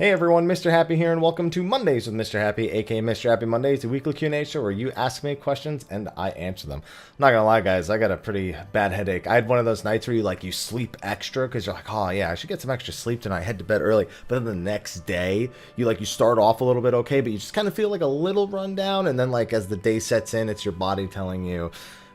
Hey everyone, Mr. Happy here, and welcome to Mondays with Mr. Happy, aka Mr. Happy Mondays, the weekly Q&A show where you ask me questions and I answer them. I'm not gonna lie, guys, I got a pretty bad headache. I had one of those nights where you sleep extra because you're like, oh yeah, I should get some extra sleep tonight, head to bed early. But then the next day, you start off a little bit okay, but you just kind of feel like a little run down, and then as the day sets in, it's your body telling you,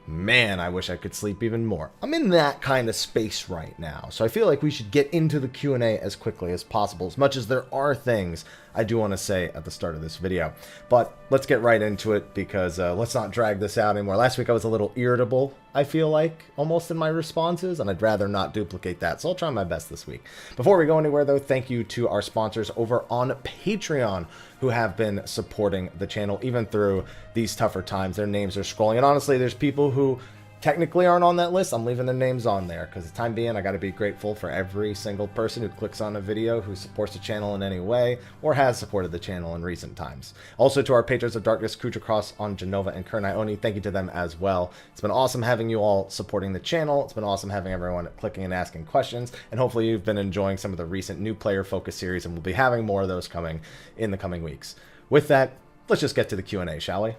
man, I wish I could sleep even more. I'm in that kind of space right now, so I feel like we should get into the Q&A as quickly as possible, as much as there are things I do want to say at the start of this video. But let's get right into it, because let's not drag this out anymore. Last week I was a little irritable, I feel like, almost in my responses, and I'd rather not duplicate that, so I'll try my best this week. Before we go anywhere, though, thank you to our sponsors over on Patreon, who have been supporting the channel even through these tougher times. Their names are scrolling, and honestly, there's people who technically aren't on that list. I'm leaving their names on there because the time being, I got to be grateful for every single person who clicks on a video, who supports the channel in any way, or has supported the channel in recent times. Also to our patrons of darkness, Khuja Cross on Jenova and Kurenai Oni, thank you to them as well. It's been awesome having you all supporting the channel. It's been awesome having everyone clicking and asking questions, and hopefully you've been enjoying some of the recent new player focus series, and we'll be having more of those coming in the coming weeks. With that, let's just get to the Q&A, shall we?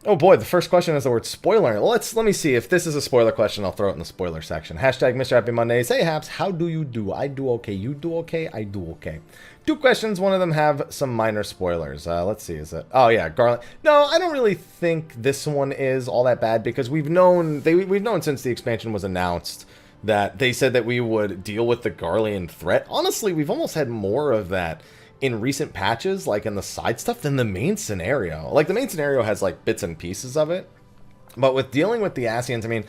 Oh boy, the first question is the word spoiler. Let me see. If this is a spoiler question, I'll throw it in the spoiler section. Hashtag Mr. Happy Mondays. Hey Haps, how do you do? I do okay. You do okay? I do okay. Two questions. One of them have some minor spoilers. Let's see. Is it? Oh yeah, Garland. No, I don't really think this one is all that bad, because we've known since the expansion was announced that they said that we would deal with the Garlean threat. Honestly, we've almost had more of that in recent patches, like in the side stuff, than the main scenario. Like, the main scenario has bits and pieces of it, but with dealing with the Ascians, I mean,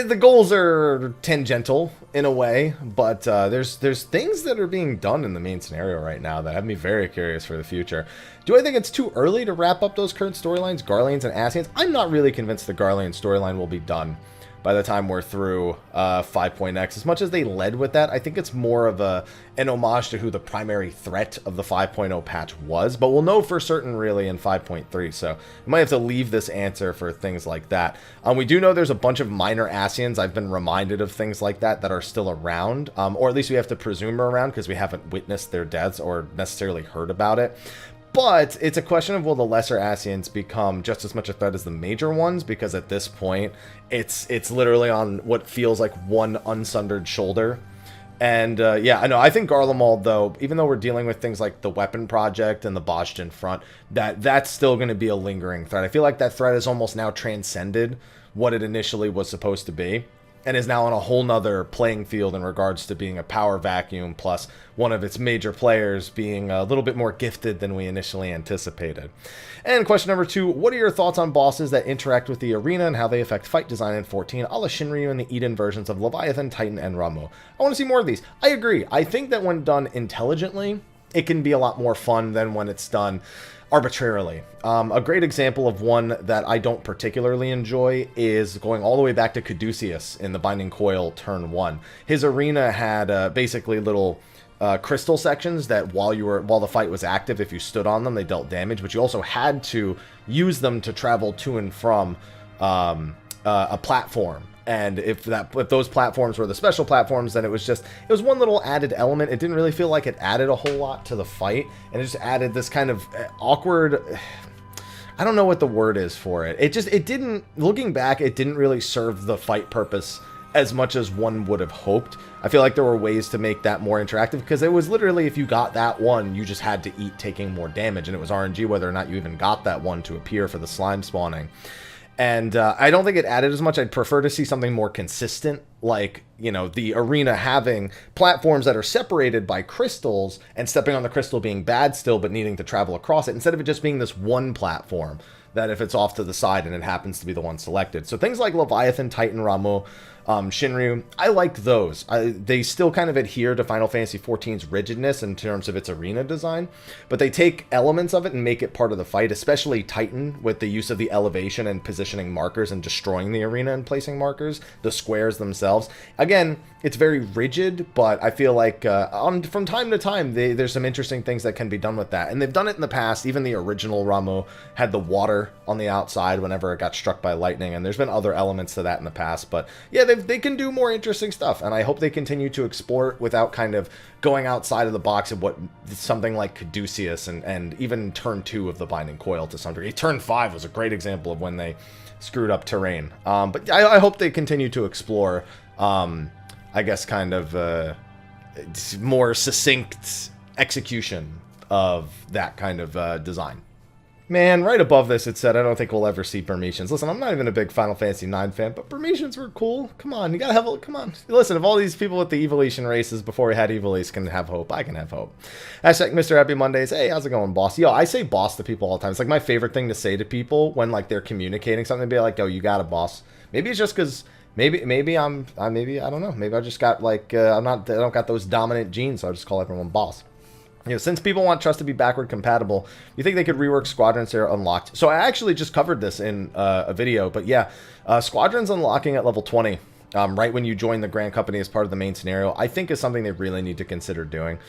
the goals are tangential in a way, but there's things that are being done in the main scenario right now that have me very curious for the future. Do I think it's too early to wrap up those current storylines, Garleans and Ascians? I'm not really convinced the Garlean storyline will be done by the time we're through 5.x. As much as they led with that, I think it's more of an homage to who the primary threat of the 5.0 patch was, but we'll know for certain really in 5.3, so we might have to leave this answer for things like that. We do know there's a bunch of minor Ascians. I've been reminded of things like that are still around, or at least we have to presume are around, because we haven't witnessed their deaths or necessarily heard about it. But it's a question of, will the lesser Ascians become just as much a threat as the major ones? Because at this point, it's literally on what feels like one unsundered shoulder. And yeah, I know. I think Garlemald, though, even though we're dealing with things like the weapon project and the Boston front, that's still going to be a lingering threat. I feel like that threat has almost now transcended what it initially was supposed to be, and is now on a whole nother playing field in regards to being a power vacuum, plus one of its major players being a little bit more gifted than we initially anticipated. And question number 2, what are your thoughts on bosses that interact with the arena and how they affect fight design in 14, a la Shinryu and the Eden versions of Leviathan, Titan, and Ramu? I want to see more of these. I agree. I think that when done intelligently, it can be a lot more fun than when it's done arbitrarily. A great example of one that I don't particularly enjoy is going all the way back to Caduceus in the Binding Coil turn 1. His arena had basically little crystal sections that while the fight was active, if you stood on them, they dealt damage, but you also had to use them to travel to and from a platform. And if those platforms were the special platforms, then it was one little added element. It didn't really feel like it added a whole lot to the fight, and it just added this kind of awkward, I don't know what the word is for it. It didn't, looking back, it didn't really serve the fight purpose as much as one would have hoped. I feel like there were ways to make that more interactive, because it was literally, if you got that one, you just had to eat taking more damage, and it was RNG whether or not you even got that one to appear for the slime spawning. And I don't think it added as much. I'd prefer to see something more consistent, like, the arena having platforms that are separated by crystals, and stepping on the crystal being bad still, but needing to travel across it, instead of it just being this one platform that if it's off to the side and it happens to be the one selected. So things like Leviathan, Titan, Ramu, Shinryu, I liked those. They still kind of adhere to Final Fantasy XIV's rigidness in terms of its arena design, but they take elements of it and make it part of the fight, especially Titan, with the use of the elevation and positioning markers and destroying the arena and placing markers, the squares themselves. Again, it's very rigid, but I feel like from time to time, there's some interesting things that can be done with that. And they've done it in the past. Even the original Ramu had the water on the outside whenever it got struck by lightning, and there's been other elements to that in the past. But yeah, they've they can do more interesting stuff, and I hope they continue to explore it without kind of going outside of the box of what something like Caduceus and even Turn 2 of the Binding Coil to some degree. Turn 5 was a great example of when they screwed up terrain. But I hope they continue to explore, I guess, kind of more succinct execution of that kind of design. Man, right above this it said, I don't think we'll ever see Burmesians. Listen, I'm not even a big Final Fantasy IX fan, but Burmesians were cool. Come on, you gotta have a, come on. Listen, if all these people with the Evolution races before we had Evolution can have hope, I can have hope. Hashtag Mr. Happy Mondays. Hey, how's it going, boss? Yo, I say boss to people all the time. It's like my favorite thing to say to people when like they're communicating something, be like, yo, you got a boss. Maybe it's just because maybe I don't know. Maybe I just got like, I don't got those dominant genes, so I just call everyone boss. You know, since people want Trust to be backward compatible, you think they could rework Squadrons that are unlocked? So I actually just covered this in a video, but yeah, Squadrons unlocking at level 20, right when you join the Grand Company as part of the main scenario, I think is something they really need to consider doing.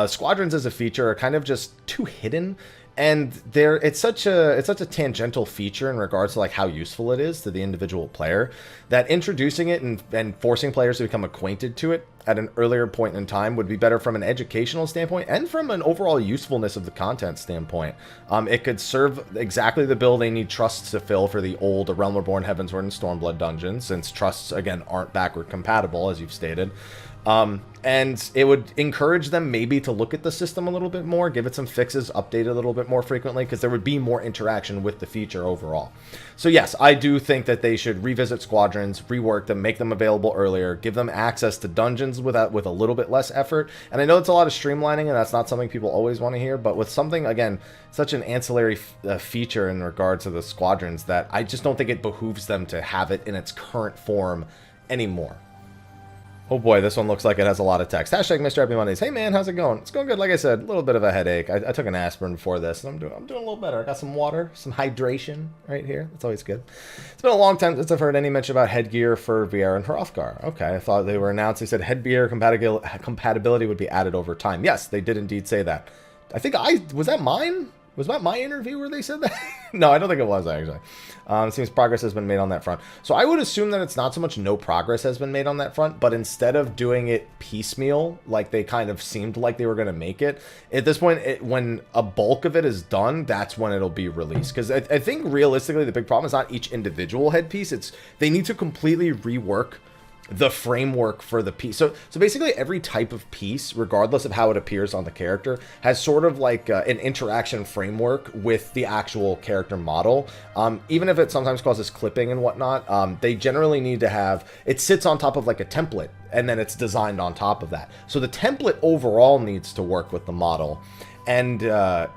Squadrons as a feature are kind of just too hidden, and it's such a tangential feature in regards to like how useful it is to the individual player, that introducing it and forcing players to become acquainted to it at an earlier point in time would be better from an educational standpoint and from an overall usefulness of the content standpoint. It could serve exactly the bill they need trusts to fill for the old Realm Reborn, Heavensward, and Stormblood dungeons, since trusts, again, aren't backward compatible, as you've stated. And it would encourage them maybe to look at the system a little bit more, give it some fixes, update it a little bit more frequently, because there would be more interaction with the feature overall. So yes, I do think that they should revisit Squadrons, rework them, make them available earlier, give them access to dungeons with a little bit less effort. And I know it's a lot of streamlining, and that's not something people always want to hear, but with something, again, such an ancillary feature in regards to the Squadrons, that I just don't think it behooves them to have it in its current form anymore. Oh boy, this one looks like it has a lot of text. Hashtag Mr. Happy Mondays. Hey man, how's it going? It's going good. Like I said, a little bit of a headache. I took an aspirin before this, and I'm doing a little better. I got some water, some hydration right here. That's always good. It's been a long time since I've heard any mention about headgear for VR and Hrothgar. Okay, I thought they were announced. They said headgear compatibility would be added over time. Yes, they did indeed say that. I think was that mine? Was that my interview where they said that? No, I don't think it was, actually. It seems progress has been made on that front. So I would assume that it's not so much no progress has been made on that front, but instead of doing it piecemeal, like they kind of seemed like they were going to make it, at this point, when a bulk of it is done, that's when it'll be released. Because I think realistically, the big problem is not each individual headpiece. It's they need to completely rework the framework for the piece. So basically every type of piece, regardless of how it appears on the character, has sort of like an interaction framework with the actual character model. Even if it sometimes causes clipping and whatnot, they generally need to have, it sits on top of like a template, and then it's designed on top of that. So the template overall needs to work with the model. And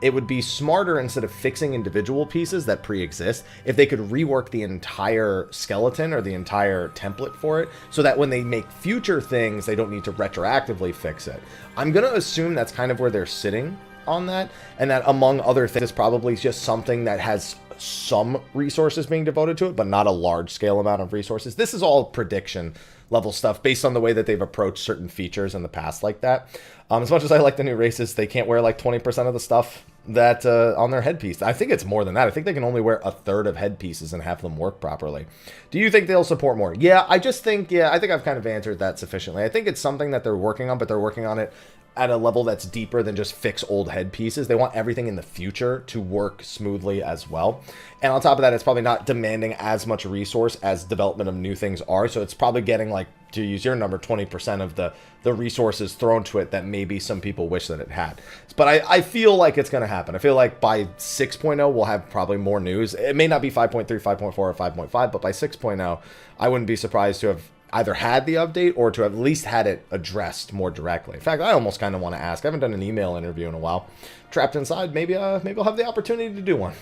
it would be smarter, instead of fixing individual pieces that pre-exist, if they could rework the entire skeleton or the entire template for it, so that when they make future things, they don't need to retroactively fix it. I'm going to assume that's kind of where they're sitting on that, and that among other things, it's probably just something that has some resources being devoted to it, but not a large-scale amount of resources. This is all prediction level stuff based on the way that they've approached certain features in the past like that. As much as I like the new races, they can't wear like 20% of the stuff that on their headpiece. I think it's more than that. I think they can only wear a third of headpieces and have them work properly. Do you think they'll support more? Yeah, I think I've kind of answered that sufficiently. I think it's something that they're working on, but they're working on it at a level that's deeper than just fix old headpieces. They want everything in the future to work smoothly as well. And on top of that, it's probably not demanding as much resource as development of new things are. So it's probably getting, like, to use your number, 20% of the resources thrown to it that maybe some people wish that it had. But I feel like it's going to happen. I feel like by 6.0, we'll have probably more news. It may not be 5.3, 5.4, or 5.5, but by 6.0, I wouldn't be surprised to have either had the update or to have at least had it addressed more directly. In fact, I almost kind of want to ask. I haven't done an email interview in a while. Trapped inside, maybe I'll have the opportunity to do one.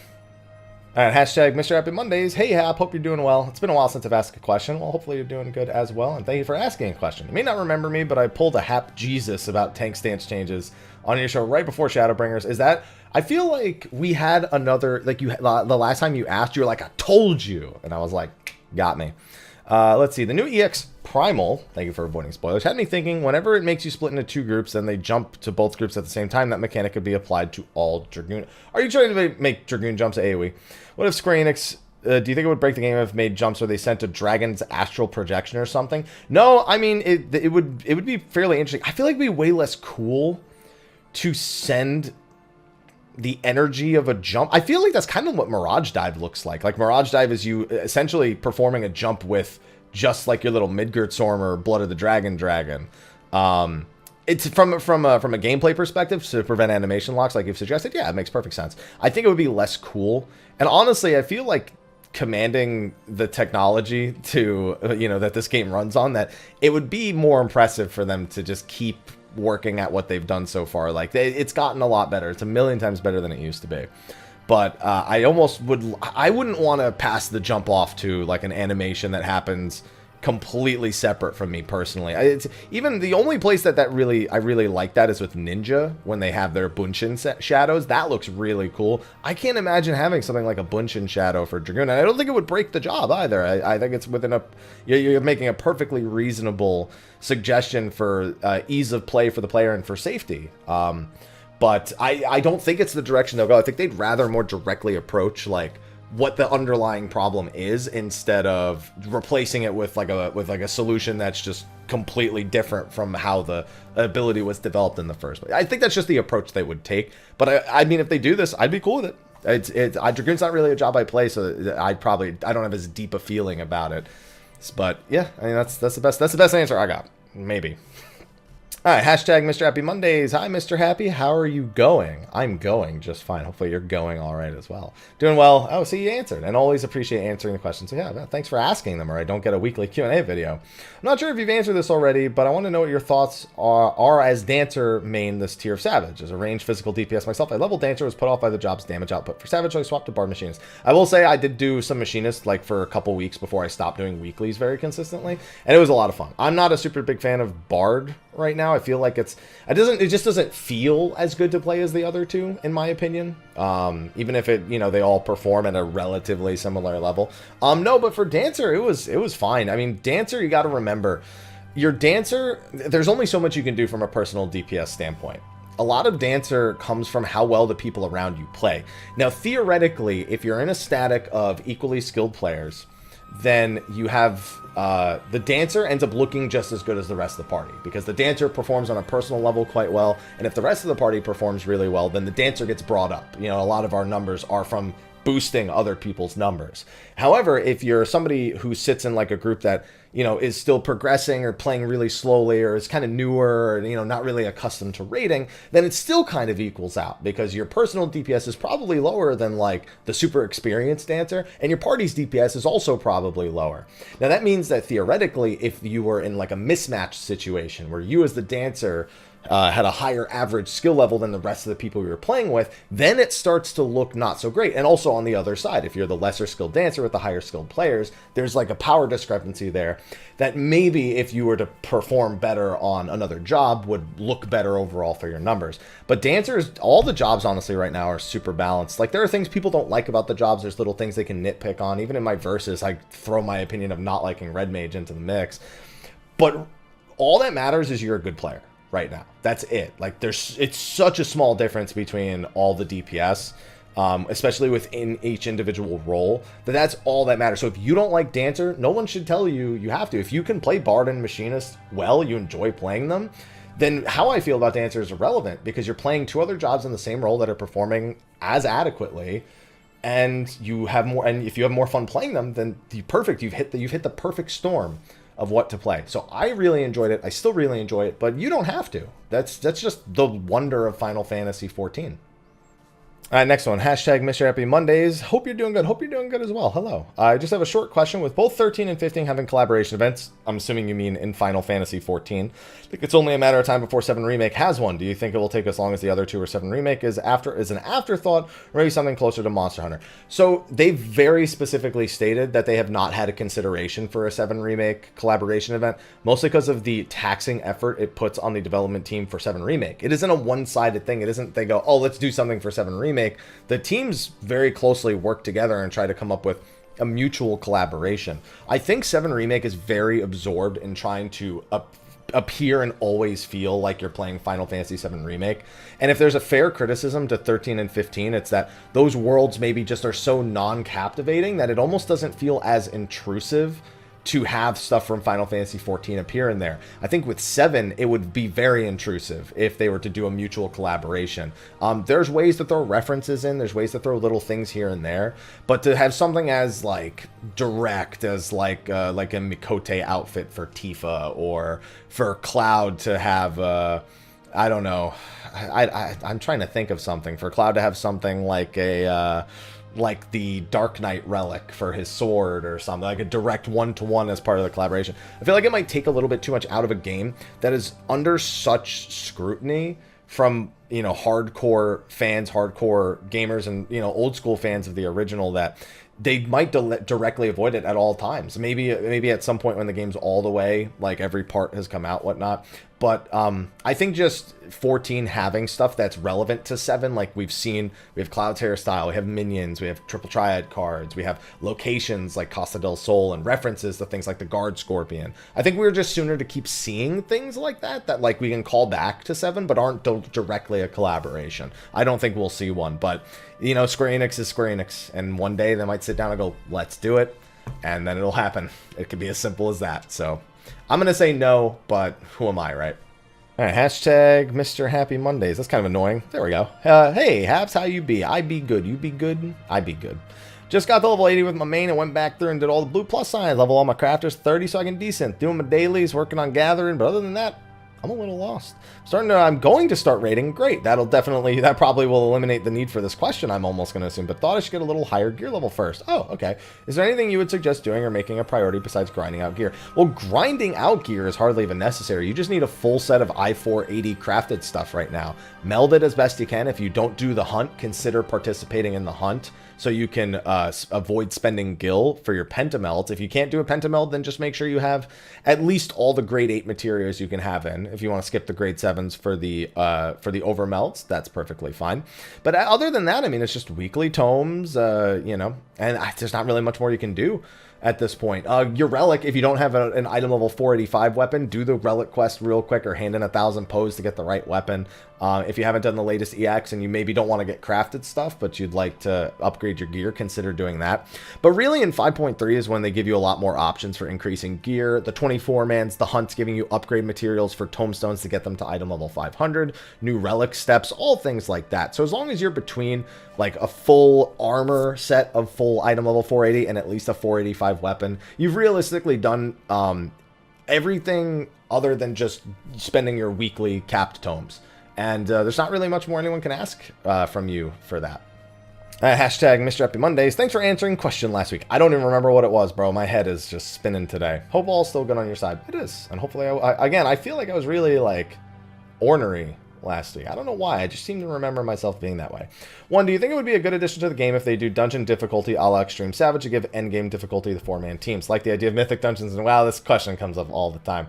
All right, hashtag Mr. Happy Mondays. Hey, Hap, hope you're doing well. It's been a while since I've asked a question. Well, hopefully you're doing good as well, and thank you for asking a question. You may not remember me, but I pulled a Hap Jesus about tank stance changes on your show right before Shadowbringers. Is that, I feel like we had another, like the last time you asked, you were like, I told you. And I was like, got me. Let's see. The new EX Primal, thank you for avoiding spoilers, had me thinking whenever it makes you split into two groups, then they jump to both groups at the same time, that mechanic could be applied to all Dragoon. Are you trying to make Dragoon jumps AoE? What if Square Enix do you think it would break the game if made jumps where they sent a dragon's astral projection or something? No, I mean, it would be fairly interesting. I feel like it'd be way less cool to send the energy of a jump. I feel like that's kind of what Mirage Dive looks like. Like, Mirage Dive is you essentially performing a jump with just like your little Midgard Storm or Blood of the Dragon. It's from a gameplay perspective to prevent animation locks, like you've suggested. Yeah, it makes perfect sense. I think it would be less cool. And honestly, I feel like commanding the technology to, that this game runs on, that it would be more impressive for them to just keep working at what they've done so far. Like, it's gotten a lot better. It's a million times better than it used to be. But I wouldn't want to pass the jump off to like an animation that happens completely separate from me personally. It's even the only place that I really like that is with Ninja, when they have their Bunshin shadows. That looks really cool. I can't imagine having something like a Bunshin shadow for Dragoon, and I don't think it would break the job either. I think it's within you're making a perfectly reasonable suggestion for ease of play for the player and for safety. But I don't think it's the direction they'll go. I think they'd rather more directly approach like what the underlying problem is, instead of replacing it with like a solution that's just completely different from how the ability was developed in the first place. I think that's just the approach they would take. But I mean, if they do this, I'd be cool with it. Dragoon's not really a job I play, so I don't have as deep a feeling about it. But yeah, I mean, that's the best answer I got. Maybe. All right, hashtag Mr. Happy Mondays. Hi, Mr. Happy. How are you going? I'm going just fine. Hopefully you're going all right as well. Doing well. Oh, see, you answered. And always appreciate answering the questions. So yeah, thanks for asking them, or I don't get a weekly Q&A video. I'm not sure if you've answered this already, but I want to know what your thoughts are as Dancer main this tier of Savage. As a ranged physical DPS myself, I level Dancer, was put off by the job's damage output. For Savage, I swapped to Bard Machinist. I will say I did do some Machinist like for a couple weeks before I stopped doing weeklies very consistently, and it was a lot of fun. I'm not a super big fan of Bard right now. I feel like it just doesn't feel as good to play as the other two, in my opinion. Even if they all perform at a relatively similar level. No, but for Dancer, it was fine. I mean, Dancer, you got to remember, your Dancer, there's only so much you can do from a personal DPS standpoint. A lot of Dancer comes from how well the people around you play. Now, theoretically, if you're in a static of equally skilled players, then you have the Dancer ends up looking just as good as the rest of the party, because the Dancer performs on a personal level quite well, and if the rest of the party performs really well, then the Dancer gets brought up. A lot of our numbers are from boosting other people's numbers. However, if you're somebody who sits in like a group that is still progressing or playing really slowly, or is kind of newer, or not really accustomed to raiding, then it still kind of equals out, because your personal DPS is probably lower than like the super experienced Dancer, and your party's DPS is also probably lower. Now that means that theoretically, if you were in like a mismatched situation where you as the Dancer had a higher average skill level than the rest of the people you were playing with, then it starts to look not so great. And also on the other side, if you're the lesser skilled Dancer with the higher skilled players, there's like a power discrepancy there that maybe if you were to perform better on another job would look better overall for your numbers. But Dancers, all the jobs honestly right now are super balanced. Like, there are things people don't like about the jobs. There's little things they can nitpick on. Even in my verses, I throw my opinion of not liking Red Mage into the mix. But all that matters is you're a good player right now. That's it. Like, it's such a small difference between all the DPS, especially within each individual role, that's all that matters. So if you don't like Dancer, no one should tell you you have to. If you can play Bard and Machinist well, you enjoy playing them, then how I feel about Dancer is irrelevant, because you're playing two other jobs in the same role that are performing as adequately, and you have more. And if you have more fun playing them, then you've hit the perfect storm of what to play. So I really enjoyed it. I still really enjoy it, but you don't have to. That's just the wonder of Final Fantasy XIV. All right, next one. Hashtag Mr. Happy Mondays. Hope you're doing good. Hope you're doing good as well. Hello. I just have a short question. With both 13 and 15 having collaboration events, I'm assuming you mean in Final Fantasy XIV, I think it's only a matter of time before 7 Remake has one. Do you think it will take as long as the other two, or 7 Remake is an afterthought, or maybe something closer to Monster Hunter? So they very specifically stated that they have not had a consideration for a 7 Remake collaboration event, mostly because of the taxing effort it puts on the development team for 7 Remake. It isn't a one-sided thing. It isn't they go, oh, let's do something for 7 Remake. The teams very closely work together and try to come up with a mutual collaboration. I think 7 Remake is very absorbed in trying to appear and always feel like you're playing Final Fantasy VII Remake. And if there's a fair criticism to 13 and 15, it's that those worlds maybe just are so non-captivating that it almost doesn't feel as intrusive to have stuff from Final Fantasy XIV appear in there. I think with 7, it would be very intrusive if they were to do a mutual collaboration. There's ways to throw references in, there's ways to throw little things here and there, but to have something as, like, direct as, like a Mikote outfit for Tifa, or for Cloud to have, I don't know, I'm trying to think of something, for Cloud to have something like a, like the Dark Knight relic for his sword or something, like a direct one-to-one as part of the collaboration. I feel like it might take a little bit too much out of a game that is under such scrutiny from, you know, hardcore fans, hardcore gamers, and, you know, old school fans of the original, that they might directly avoid it at all times. Maybe at some point when the game's all the way, like every part has come out, whatnot. But I think just 14 having stuff that's relevant to 7, like we've seen, we have Cloud's hairstyle, we have minions, we have triple triad cards, we have locations like Costa del Sol, and references to things like the Guard Scorpion. I think we're just sooner to keep seeing things like that like we can call back to 7, but aren't directly a collaboration. I don't think we'll see one, but, you know, Square Enix is Square Enix, and one day they might sit down and go, let's do it, and then it'll happen. It could be as simple as that. So I'm going to say no, but who am I, right? All right, hashtag Mr. Happy Mondays. That's kind of annoying. There we go. Hey, Haps, how you be? I be good. You be good? I be good. Just got to level 80 with my main and went back through and did all the blue plus signs. Level all my crafters 30 so I can decent. Doing my dailies, working on gathering, but other than that, I'm a little lost. I'm going to start raiding. Great. That probably will eliminate the need for this question, I'm almost going to assume. But thought I should get a little higher gear level first. Oh, okay. Is there anything you would suggest doing or making a priority besides grinding out gear? Well, grinding out gear is hardly even necessary. You just need a full set of I-480 crafted stuff right now. Meld it as best you can. If you don't do the hunt, consider participating in the hunt so you can avoid spending gil for your pentameld. If you can't do a pentameld, then just make sure you have at least all the grade 8 materials you can have in. If you want to skip the grade 7s for the overmelts, that's perfectly fine. But other than that, I mean, it's just weekly tomes, you know, and there's not really much more you can do at this point. Your relic, if you don't have an item level 485 weapon, do the relic quest real quick or hand in 1,000 pos to get the right weapon. If you haven't done the latest EX and you maybe don't want to get crafted stuff, but you'd like to upgrade your gear, consider doing that. But really in 5.3 is when they give you a lot more options for increasing gear. The 24-mans, the hunt's giving you upgrade materials for tomestones to get them to item level 500, new relic steps, all things like that. So as long as you're between like a full armor set of full item level 480 and at least a 485 weapon, you've realistically done everything other than just spending your weekly capped tomes. And there's not really much more anyone can ask from you for that. Hashtag Mr. Happy Mondays. Thanks for answering question last week. I don't even remember what it was, bro. My head is just spinning today. Hope all's still good on your side. It is. And hopefully, again, I feel like I was really, like, ornery last week. I don't know why. I just seem to remember myself being that way. 1, do you think it would be a good addition to the game if they do dungeon difficulty a la Extreme Savage to give endgame difficulty to 4-man teams? Like the idea of mythic dungeons, and wow, this question comes up all the time.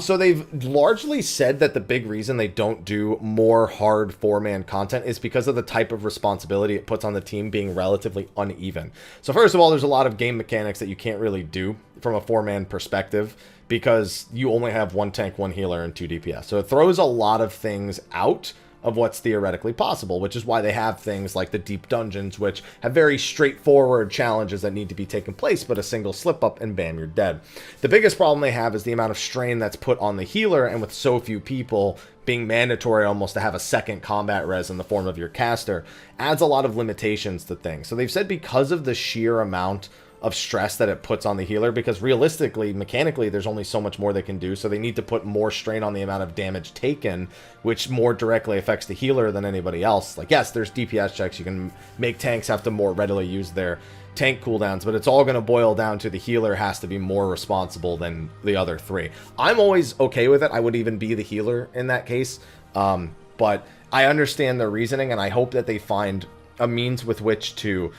So they've largely said that the big reason they don't do more hard 4-man content is because of the type of responsibility it puts on the team being relatively uneven. So first of all, there's a lot of game mechanics that you can't really do from a 4-man perspective because you only have 1 tank, 1 healer, and 2 DPS. So it throws a lot of things out of what's theoretically possible, which is why they have things like the deep dungeons, which have very straightforward challenges that need to be taken place, but a single slip up and bam, you're dead. The biggest problem they have is the amount of strain that's put on the healer, and with so few people being mandatory almost to have a second combat res in the form of your caster, adds a lot of limitations to things. So they've said because of the sheer amount of stress that it puts on the healer, because realistically, mechanically, there's only so much more they can do, so they need to put more strain on the amount of damage taken, which more directly affects the healer than anybody else. Like, yes, there's DPS checks, you can make tanks have to more readily use their tank cooldowns, but it's all going to boil down to the healer has to be more responsible than the other 3. I'm always okay with it. I would even be the healer in that case, but I understand their reasoning, and I hope that they find a means with which to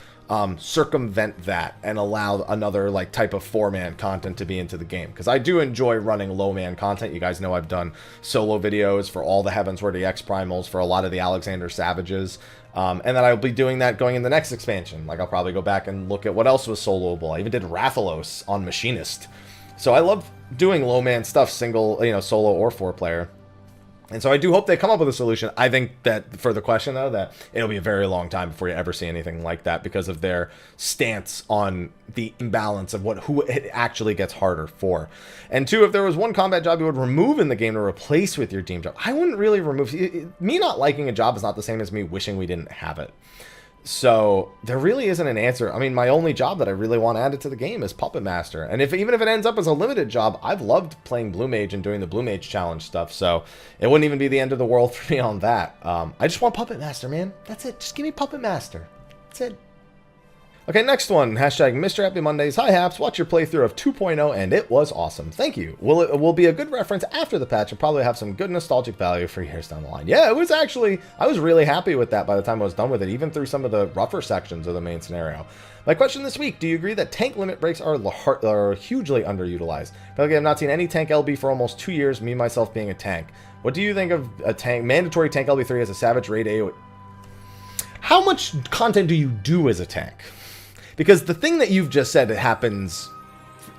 circumvent that and allow another like type of 4-man content to be into the game, because I do enjoy running low-man content. You guys know I've done solo videos for all the Heavensward EX primals, for a lot of the Alexander Savages, and then I'll be doing that going in the next expansion. Like, I'll probably go back and look at what else was soloable. I even did Rathalos on Machinist. So I love doing low man stuff, single, solo or 4-player. And so I do hope they come up with a solution. I think that for the question, though, that it'll be a very long time before you ever see anything like that because of their stance on the imbalance of who it actually gets harder for. And 2, if there was one combat job you would remove in the game to replace with your team job, I wouldn't really remove... Me not liking a job is not the same as me wishing we didn't have it. So there really isn't an answer. I mean, my only job that I really want added to the game is Puppet Master. And even if it ends up as a limited job, I've loved playing Blue Mage and doing the Blue Mage challenge stuff. So it wouldn't even be the end of the world for me on that. I just want Puppet Master, man. That's it. Just give me Puppet Master. That's it. Okay, next one. Hashtag Mr. Happy Mondays. Hi, Haps. Watch your playthrough of 2.0, and it was awesome. Thank you. It will be a good reference after the patch and probably have some good nostalgic value for years down the line. Yeah, it was actually... I was really happy with that by the time I was done with it, even through some of the rougher sections of the main scenario. My question this week, do you agree that tank limit breaks are hugely underutilized? I feel like I've not seen any tank LB for almost 2 years, me myself being a tank. What do you think of a tank mandatory tank LB3 as a Savage Raid AoE? How much content do you do as a tank? Because the thing that you've just said, it happens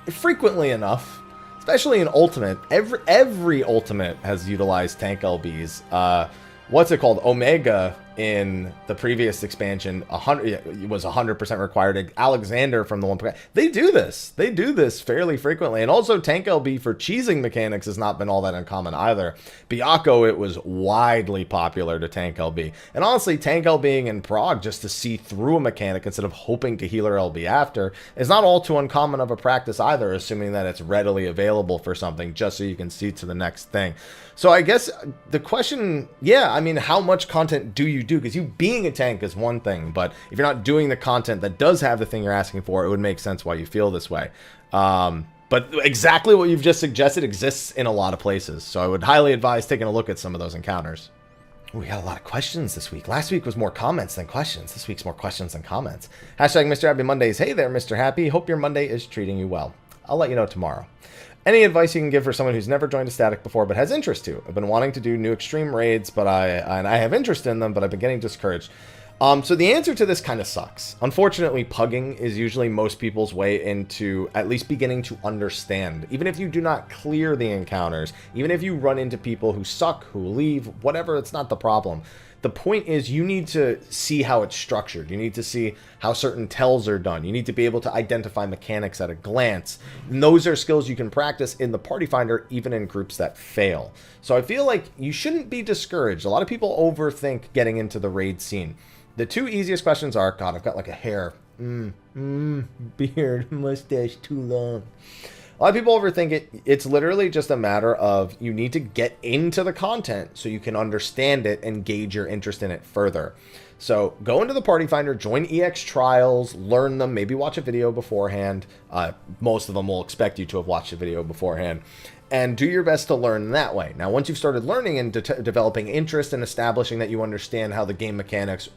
frequently enough, especially in Ultimate. Every Ultimate has utilized tank LBs. What's it called? Omega in the previous expansion, it was 100% required. Alexander from the 1. They do this. They do this fairly frequently. And also tank LB for cheesing mechanics has not been all that uncommon either. Byakko, it was widely popular to tank LB. And honestly, tank LBing in Prague just to see through a mechanic instead of hoping to healer LB after is not all too uncommon of a practice either, assuming that it's readily available for something just so you can see to the next thing. So I guess the question, yeah, I mean, how much content do you do? Because you being a tank is one thing, but if you're not doing the content that does have the thing you're asking for, it would make sense why you feel this way. But exactly what you've just suggested exists in a lot of places, so I would highly advise taking a look at some of those encounters. We got a lot of questions this week. Last week was more comments than questions. This week's more questions than comments. Hashtag Mr. Happy Mondays. Hey there, Mr. Happy. Hope your Monday is treating you well. I'll let you know tomorrow. Any advice you can give for someone who's never joined a static before but has interest to? I've been wanting to do new extreme raids, but I have interest in them, but I've been getting discouraged. So the answer to this kind of sucks. Unfortunately, pugging is usually most people's way into at least beginning to understand. Even if you do not clear the encounters, even if you run into people who suck, who leave, whatever, it's not the problem. The point is you need to see how it's structured. You need to see how certain tells are done. You need to be able to identify mechanics at a glance. And those are skills you can practice in the Party Finder, even in groups that fail. So I feel like you shouldn't be discouraged. A lot of people overthink getting into the raid scene. The 2 easiest questions are, God, I've got like a hair. Beard, mustache, too long. A lot of people overthink it. It's literally just a matter of you need to get into the content so you can understand it and gauge your interest in it further. So go into the Party Finder, join EX trials, learn them, maybe watch a video beforehand. Most of them will expect you to have watched a video beforehand. And do your best to learn that way. Now, once you've started learning and developing interest and establishing that you understand how the game mechanics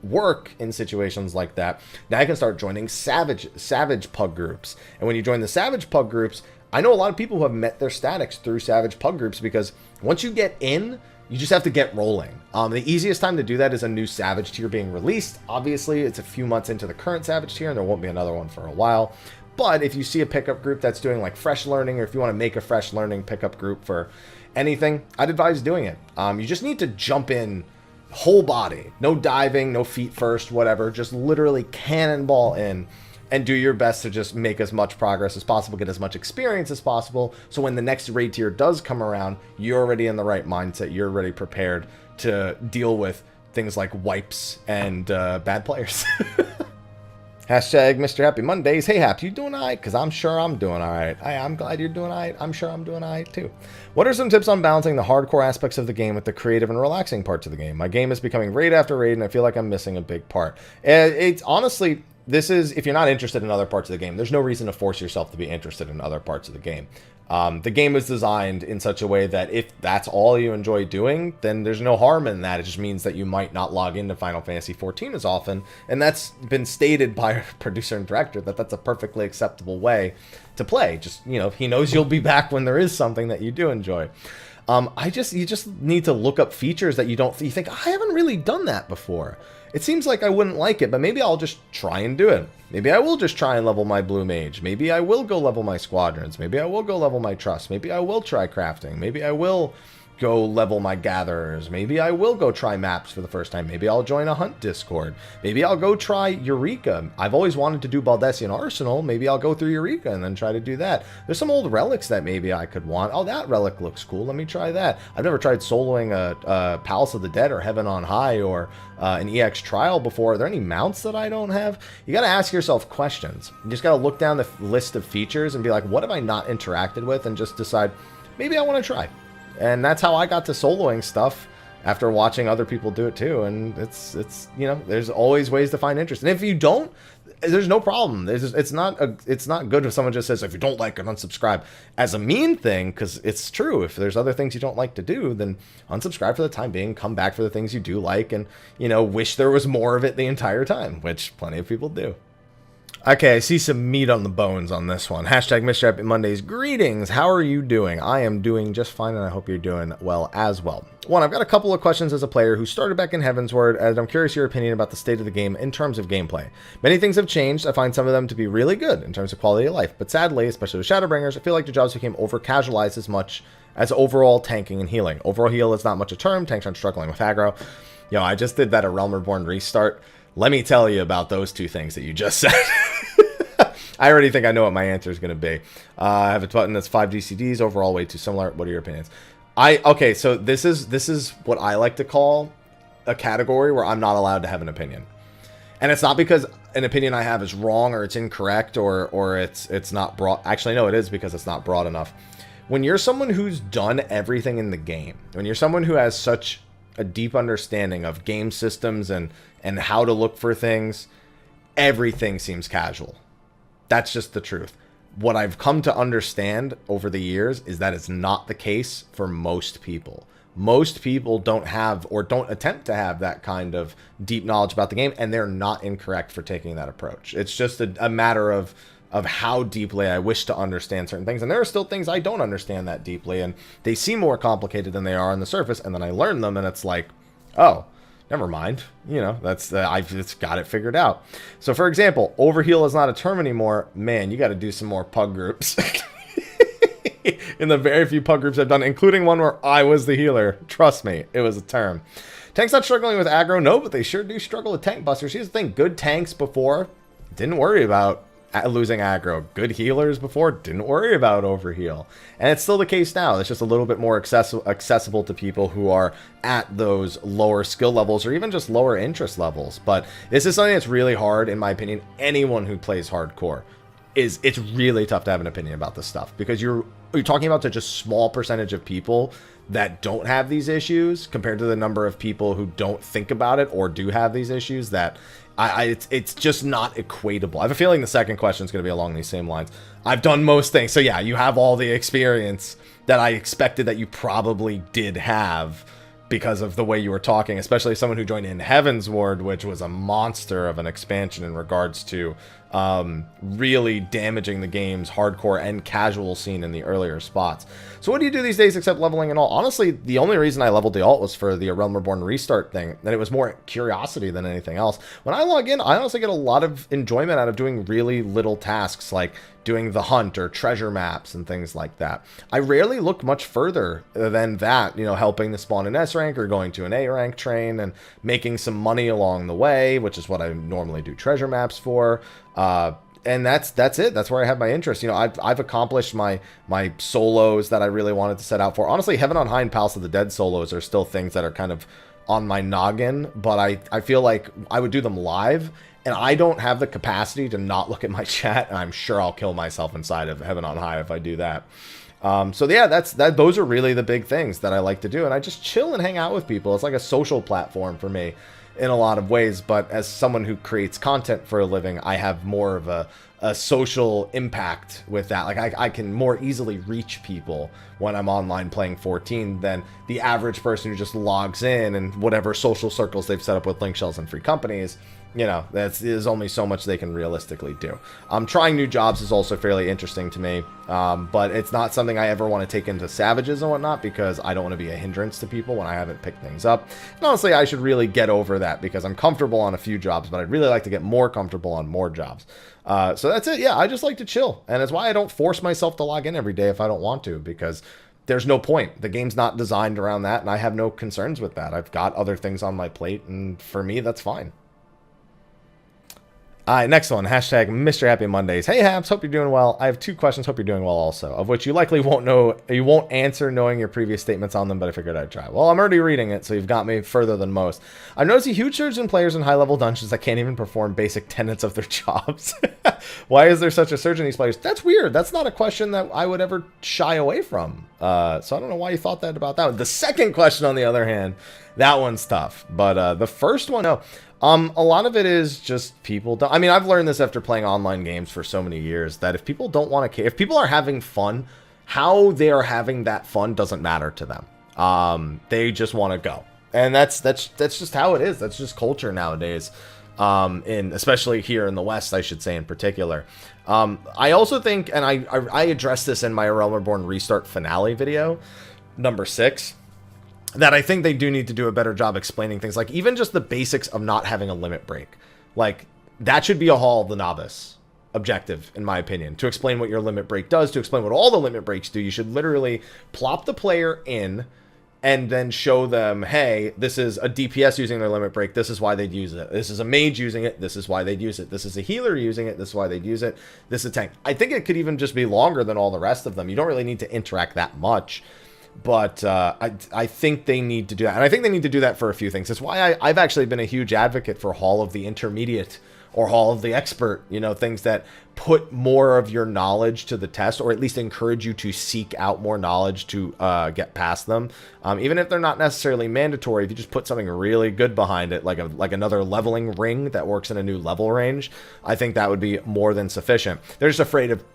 work in situations like that, now you can start joining savage pug groups. And when you join the savage pug groups, I know a lot of people who have met their statics through savage pug groups, because once you get in, you just have to get rolling. The easiest time to do that is a new savage tier being released. Obviously, it's a few months into the current savage tier and there won't be another one for a while. But if you see a pickup group that's doing like fresh learning, or if you want to make a fresh learning pickup group for anything, I'd advise doing it. You just need to jump in whole body, no diving, no feet first, whatever, just literally cannonball in and do your best to just make as much progress as possible, get as much experience as possible, so when the next raid tier does come around, you're already in the right mindset, you're already prepared to deal with things like wipes and bad players. Hashtag Mr. Happy Mondays. Hey, Hap, you doing all right? Because I'm sure I'm doing all right. I'm glad you're doing all right. I'm sure I'm doing all right, too. What are some tips on balancing the hardcore aspects of the game with the creative and relaxing parts of the game? My game is becoming raid after raid, and I feel like I'm missing a big part. It's honestly, this is, if you're not interested in other parts of the game, there's no reason to force yourself to be interested in other parts of the game. The game is designed in such a way that if that's all you enjoy doing, then there's no harm in that. It just means that you might not log into Final Fantasy XIV as often, and that's been stated by our producer and director that that's a perfectly acceptable way to play. Just, you know, he knows you'll be back when there is something that you do enjoy. You just need to look up features that you think, I haven't really done that before. It seems like I wouldn't like it, but maybe I'll just try and do it. Maybe I will just try and level my blue mage. Maybe I will go level my squadrons. Maybe I will go level my trust. Maybe I will try crafting. Maybe I will go level my gatherers. Maybe I will go try maps for the first time. Maybe I'll join a hunt discord. Maybe I'll go try Eureka. I've always wanted to do Baldesion Arsenal. Maybe I'll go through Eureka and then try to do that. There's some old relics that maybe I could want. Oh, that relic looks cool. Let me try that. I've never tried soloing a Palace of the Dead or Heaven on High or an EX Trial before. Are there any mounts that I don't have? You got to ask yourself questions. You just got to look down the list of features and be like, what have I not interacted with? And just decide, maybe I want to try. And that's how I got to soloing stuff after watching other people do it too. And it's you know, there's always ways to find interest. And if you don't, there's no problem. It's not good if someone just says, if you don't like it, unsubscribe as a mean thing, because it's true. If there's other things you don't like to do, then unsubscribe for the time being, come back for the things you do like, and, you know, wish there was more of it the entire time, which plenty of people do. Okay, I see some meat on the bones on this one. Hashtag Mr. Happy Mondays. Greetings. How are you doing? I am doing just fine, and I hope you're doing well as well. One, I've got a couple of questions as a player who started back in Heavensward, and I'm curious your opinion about the state of the game in terms of gameplay. Many things have changed. I find some of them to be really good in terms of quality of life, but sadly, especially with Shadowbringers, I feel like the jobs became over-casualized as much as overall tanking and healing. Overall heal is not much a term. Tanks aren't struggling with aggro. Yo, I just did that at Realm Reborn Restart. Let me tell you about those two things that you just said. I already think I know what my answer is going to be. I have a button that's 5 GCDs, overall way too similar. What are your opinions? Okay, so this is what I like to call a category where I'm not allowed to have an opinion. And it's not because an opinion I have is wrong or it's incorrect or it's not broad. Actually, no, it is because it's not broad enough. When you're someone who's done everything in the game, when you're someone who has such a deep understanding of game systems and how to look for things, everything seems casual. That's just the truth. What I've come to understand over the years is that it's not the case for most people. Most people don't have or don't attempt to have that kind of deep knowledge about the game, and they're not incorrect for taking that approach. It's just a matter of how deeply I wish to understand certain things. And there are still things I don't understand that deeply, and they seem more complicated than they are on the surface, and then I learn them, and it's like, oh, never mind. You know, I've just got it figured out. So, for example, overheal is not a term anymore. Man, you got to do some more pug groups. In the very few pug groups I've done, including one where I was the healer. Trust me, it was a term. Tanks not struggling with aggro? No, but they sure do struggle with tank busters. Here's the thing. Good tanks before didn't worry about losing aggro. Good healers before didn't worry about overheal. And it's still the case now. It's just a little bit more accessible to people who are at those lower skill levels or even just lower interest levels. But this is something that's really hard, in my opinion. Anyone who plays hardcore, it's really tough to have an opinion about this stuff, because you're talking about such a small percentage of people that don't have these issues compared to the number of people who don't think about it or do have these issues, that it's just not equatable. I have a feeling the second question is going to be along these same lines. I've done most things. So yeah, you have all the experience that I expected that you probably did have because of the way you were talking, especially someone who joined in Heavensward, which was a monster of an expansion in regards to really damaging the game's hardcore and casual scene in the earlier spots. So what do you do these days except leveling and all? Honestly, the only reason I leveled the alt was for the Realm Reborn restart thing, and it was more curiosity than anything else. When I log in, I honestly get a lot of enjoyment out of doing really little tasks like doing the hunt or treasure maps and things like that. I rarely look much further than that, you know, helping to spawn an S rank or going to an A rank train and making some money along the way, which is what I normally do treasure maps for. And that's it. That's where I have my interest. You know, I've accomplished my solos that I really wanted to set out for. Honestly, Heaven on High and Palace of the Dead solos are still things that are kind of on my noggin, but I feel like I would do them live, and I don't have the capacity to not look at my chat, and I'm sure I'll kill myself inside of Heaven on High if I do that. So yeah, those are really the big things that I like to do, and I just chill and hang out with people. It's like a social platform for me in a lot of ways, but as someone who creates content for a living, I have more of a a social impact with that. Like I can more easily reach people when I'm online playing 14 than the average person who just logs in and whatever social circles they've set up with link shells and free companies. You know, there's only so much they can realistically do. Trying new jobs is also fairly interesting to me, but it's not something I ever want to take into Savages and whatnot, because I don't want to be a hindrance to people when I haven't picked things up. And honestly, I should really get over that, because I'm comfortable on a few jobs, but I'd really like to get more comfortable on more jobs. So that's it. Yeah, I just like to chill, and that's why I don't force myself to log in every day if I don't want to, because there's no point. The game's not designed around that, and I have no concerns with that. I've got other things on my plate, and for me, that's fine. All right, next one, hashtag Mr. Happy Mondays. Hey, Haps, hope you're doing well. I have 2 questions, hope you're doing well also, of which you likely won't know, you won't answer knowing your previous statements on them, but I figured I'd try. Well, I'm already reading it, so you've got me further than most. I've noticed a huge surge in players in high-level dungeons that can't even perform basic tenets of their jobs. Why is there such a surge in these players? That's weird. That's not a question that I would ever shy away from. So I don't know why you thought that about that one. The second question, on the other hand, that one's tough. But the first one, no. A lot of it is just people don't, I mean, I've learned this after playing online games for so many years, that if people don't want to, if people are having fun, how they are having that fun doesn't matter to them. They just want to go. And that's just how it is. That's just culture nowadays. Especially here in the West, I should say in particular. I also think, and I addressed this in my Realm Reborn Restart finale video, number 6, that I think they do need to do a better job explaining things, like even just the basics of not having a limit break. Like, that should be a Hall of the Novice objective, in my opinion, to explain what your limit break does, to explain what all the limit breaks do. You should literally plop the player in and then show them, hey, this is a DPS using their limit break, this is why they'd use it. This is a mage using it, this is why they'd use it. This is a healer using it, this is why they'd use it. This is a tank. I think it could even just be longer than all the rest of them. You don't really need to interact that much. But I think they need to do that. And I think they need to do that for a few things. That's why I've actually been a huge advocate for Hall of the Intermediate or Hall of the Expert. You know, things that put more of your knowledge to the test, or at least encourage you to seek out more knowledge to get past them. Even if they're not necessarily mandatory, if you just put something really good behind it, like another leveling ring that works in a new level range, I think that would be more than sufficient. They're just afraid of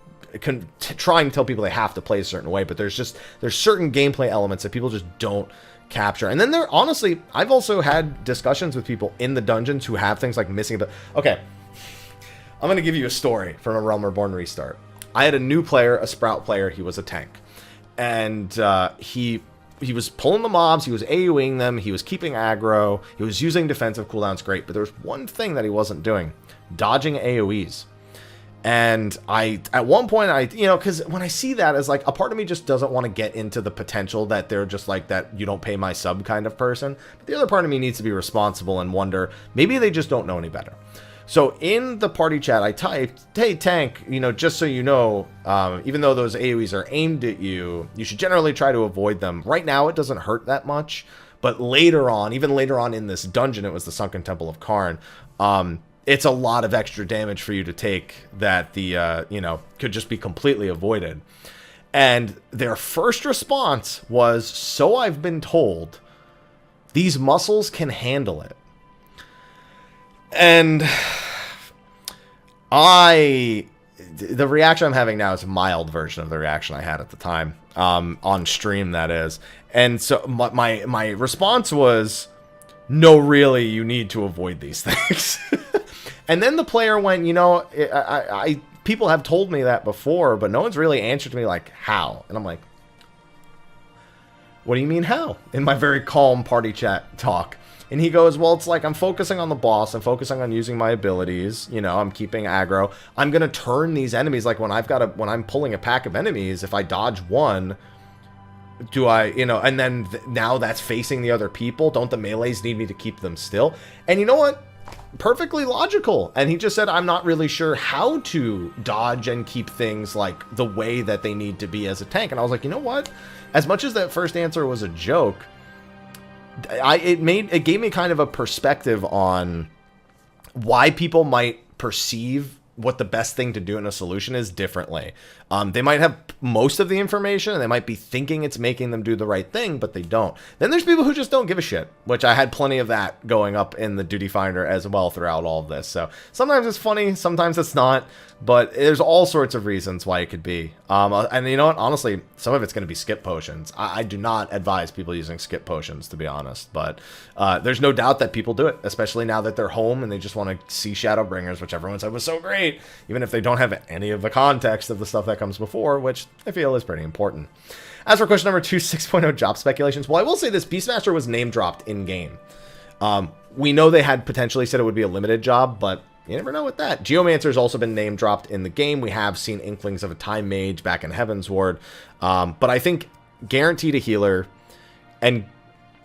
trying to tell people they have to play a certain way, but there's certain gameplay elements that people just don't capture. And then honestly, I've also had discussions with people in the dungeons who have things like missing. Okay, I'm gonna give you a story from a Realm Reborn Restart. I had a new player, a Sprout player. He was a tank, and he was pulling the mobs, he was AoEing them, he was keeping aggro, he was using defensive cooldowns, great, but there was one thing that he wasn't doing: dodging AoEs. And at one point, you know, because when I see that, as like, a part of me just doesn't want to get into the potential that they're just like that you don't pay my sub kind of person. But the other part of me needs to be responsible and wonder, maybe they just don't know any better. So in the party chat, I typed, hey, tank, you know, just so you know, even though those AoEs are aimed at you, you should generally try to avoid them. Right now, it doesn't hurt that much. But later on, even later on in this dungeon, it was the Sunken Temple of Karn, it's a lot of extra damage for you to take that you know, could just be completely avoided. And their first response was, so I've been told, these muscles can handle it. And the reaction I'm having now is a mild version of the reaction I had at the time, on stream, that is. And so my response was, no, really, you need to avoid these things. And then the player went, you know, people have told me that before, but no one's really answered me, like, how? And I'm like, what do you mean how? In my very calm party chat talk. And he goes, well, it's like, I'm focusing on the boss, I'm focusing on using my abilities, you know, I'm keeping aggro. I'm going to turn these enemies, like when I'm pulling a pack of enemies, if I dodge one, do I, you know, and then now that's facing the other people, don't the melees need me to keep them still? And you know what? Perfectly logical. And he just said, I'm not really sure how to dodge and keep things like the way that they need to be as a tank. And I was like, you know what? As much as that first answer was a joke, it gave me kind of a perspective on why people might perceive what the best thing to do in a solution is differently. They might have most of the information, and they might be thinking it's making them do the right thing, but they don't. Then there's people who just don't give a shit, which I had plenty of that going up in the duty finder as well throughout all of this. So sometimes it's funny, sometimes it's not, but there's all sorts of reasons why it could be. And you know what? Honestly, some of it's going to be skip potions. I do not advise people using skip potions, to be honest, but there's no doubt that people do it, especially now that they're home and they just want to see Shadowbringers, which everyone said was so great, even if they don't have any of the context of the stuff that comes before, which I feel is pretty important. As for question number 2, 6.0 job speculations, well, I will say this, Beastmaster was name dropped in-game. We know they had potentially said it would be a limited job, but you never know with that. Geomancer's also been name dropped in the game. We have seen inklings of a Time Mage back in Heavensward, but I think guaranteed a healer, and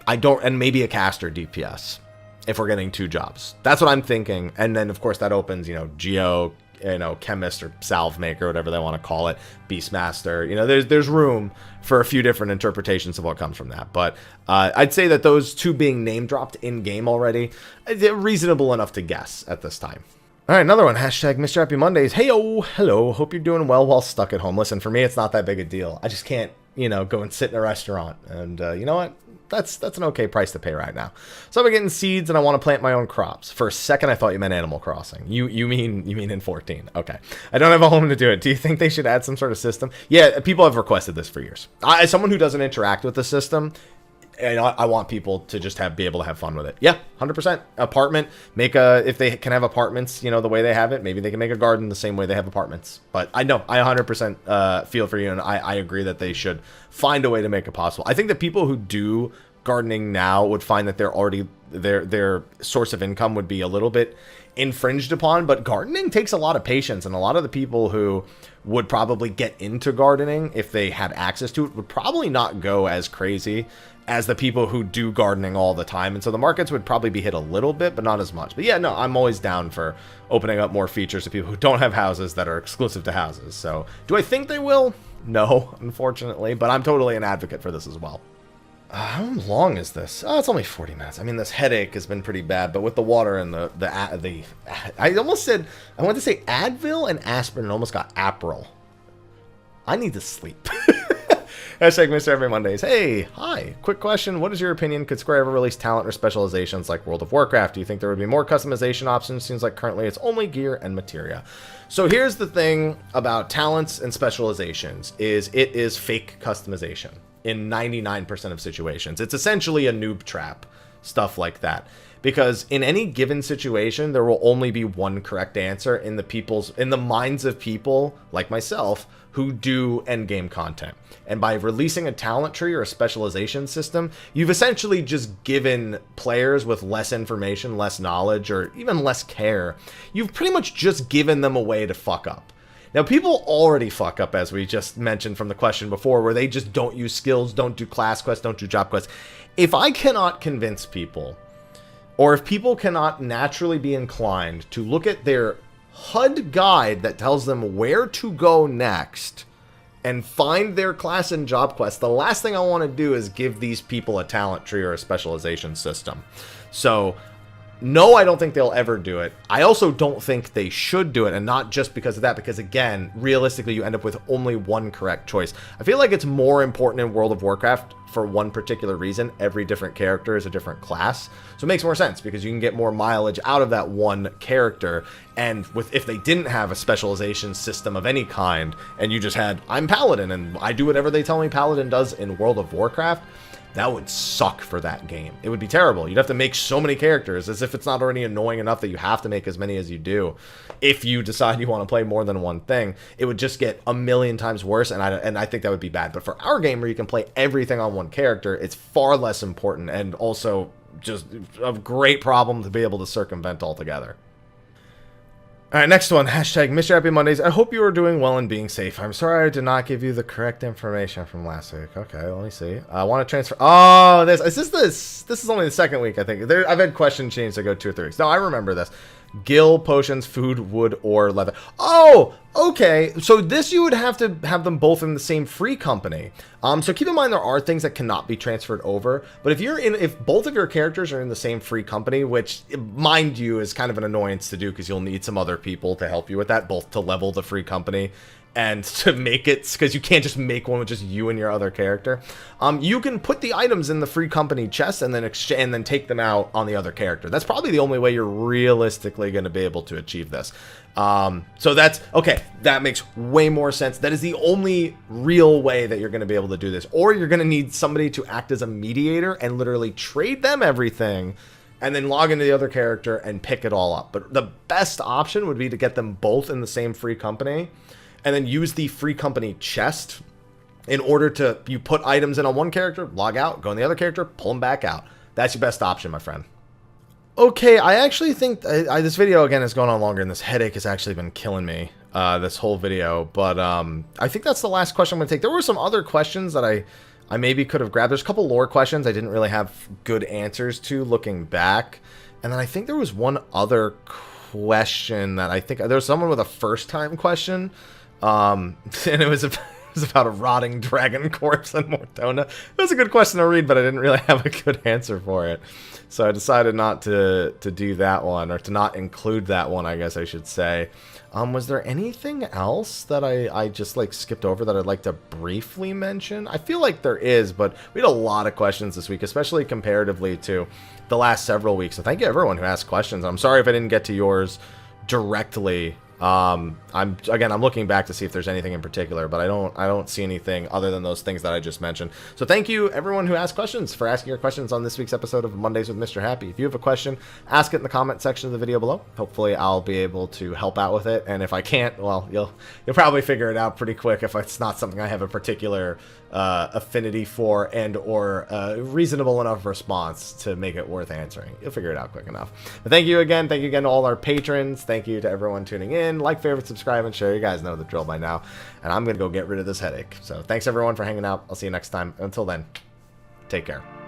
maybe a caster DPS if we're getting 2 jobs. That's what I'm thinking. And then of course that opens, Geo, chemist or salve maker, whatever they want to call it, Beastmaster. There's room for a few different interpretations of what comes from that. But I'd say that those 2 being name dropped in game already, they're reasonable enough to guess at this time. All right, another one. Hashtag Mrhappy Mondays. Hey-o, hello. Hope you're doing well while stuck at home. Listen, for me, it's not that big a deal. I just can't, go and sit in a restaurant. And you know what? That's an okay price to pay right now. So I've been getting seeds and I want to plant my own crops. For a second, I thought you meant Animal Crossing. You mean in 14? Okay. I don't have a home to do it. Do you think they should add some sort of system? Yeah, people have requested this for years. As someone who doesn't interact with the system, I want people to just be able to have fun with it. Yeah, 100%. Apartment, if they can have apartments, the way they have it, maybe they can make a garden the same way they have apartments. But I know, I 100% feel for you, and I agree that they should find a way to make it possible. I think that people who do gardening now would find that they're already, their source of income would be a little bit infringed upon, but gardening takes a lot of patience, and a lot of the people who would probably get into gardening if they had access to it would probably not go as crazy as the people who do gardening all the time. And so the markets would probably be hit a little bit, but not as much. But yeah, no, I'm always down for opening up more features to people who don't have houses that are exclusive to houses. So do I think they will? No, unfortunately, but I'm totally an advocate for this as well. How long is this? Oh, it's only 40 minutes. I mean, this headache has been pretty bad, but with the water and I almost said, I wanted to say Advil and aspirin and almost got April. I need to sleep. Hashtag Mrhappy Mondays. Hey, hi. Quick question. What is your opinion? Could Square ever release talent or specializations like World of Warcraft? Do you think there would be more customization options? Seems like currently it's only gear and materia. So here's the thing about talents and specializations is it is fake customization in 99% of situations. It's essentially a noob trap, stuff like that. Because in any given situation, there will only be one correct answer in the minds of people like myself who do endgame content. And by releasing a talent tree or a specialization system, you've essentially just given players with less information, less knowledge, or even less care, you've pretty much just given them a way to fuck up. Now, people already fuck up, as we just mentioned from the question before, where they just don't use skills, don't do class quests, don't do job quests. If I cannot convince people, or if people cannot naturally be inclined to look at their HUD guide that tells them where to go next and find their class and job quest, the last thing I want to do is give these people a talent tree or a specialization system. So no, I don't think they'll ever do it. I also don't think they should do it, and not just because of that, because again, realistically, you end up with only one correct choice. I feel like it's more important in World of Warcraft for one particular reason. Every different character is a different class, so it makes more sense because you can get more mileage out of that one character. And if they didn't have a specialization system of any kind, and you just had, I'm Paladin, and I do whatever they tell me Paladin does in World of Warcraft, that would suck for that game. It would be terrible. You'd have to make so many characters, as if it's not already annoying enough that you have to make as many as you do. If you decide you want to play more than one thing, it would just get a million times worse, and I think that would be bad. But for our game, where you can play everything on one character, it's far less important, and also just a great problem to be able to circumvent altogether. All right, next one. Hashtag Mrhappy Mondays. I hope you are doing well and being safe. I'm sorry I did not give you the correct information from last week. Okay, let me see. I want to transfer. Oh, this is only the second week, I think. I've had question change to go 2 or 3 weeks. No, I remember this. Gil, potions, food, wood, or leather. Oh, Okay, so this you would have to have them both in the same free company. So keep in mind there are things that cannot be transferred over. But if both of your characters are in the same free company, which mind you is kind of an annoyance to do because you'll need some other people to help you with that, both to level the free company and to make it, because you can't just make one with just you and your other character. You can put the items in the free company chest and then take them out on the other character. That's probably the only way you're realistically going to be able to achieve this. So that's okay. That makes way more sense. That is the only real way that you're going to be able to do this. Or you're going to need somebody to act as a mediator and literally trade them everything and then log into the other character and pick it all up. But the best option would be to get them both in the same free company and then use the free company chest in order to, you put items in on one character, log out, go on the other character, pull them back out. That's your best option, my friend. Okay, I actually think this video, again, is going on longer, and this headache has actually been killing me, this whole video. But I think that's the last question I'm going to take. There were some other questions that I maybe could have grabbed. There's a couple lore questions I didn't really have good answers to looking back. And then I think there was one other question that I think, there was someone with a first-time question. And it was about a rotting dragon corpse in Mortona. It was a good question to read, but I didn't really have a good answer for it. So I decided not to do that one, or to not include that one, I guess I should say. Was there anything else that I just like skipped over that I'd like to briefly mention? I feel like there is, but we had a lot of questions this week, especially comparatively to the last several weeks. So thank you everyone who asked questions. I'm sorry if I didn't get to yours directly. I'm looking back to see if there's anything in particular, but I don't see anything other than those things that I just mentioned. So thank you everyone who asked questions for asking your questions on this week's episode of Mondays with Mr. Happy. If you have a question, ask it in the comment section of the video below. Hopefully I'll be able to help out with it, and if I can't, well, you'll probably figure it out pretty quick if it's not something I have a particular affinity for and or reasonable enough response to make it worth answering. You'll figure it out quick enough. But thank you again to all our patrons. Thank you to everyone tuning in. Like, favorite, subscribe, and share. You guys know the drill by now, and I'm gonna go get rid of this headache. So thanks everyone for hanging out. I'll see you next time. Until then, take care.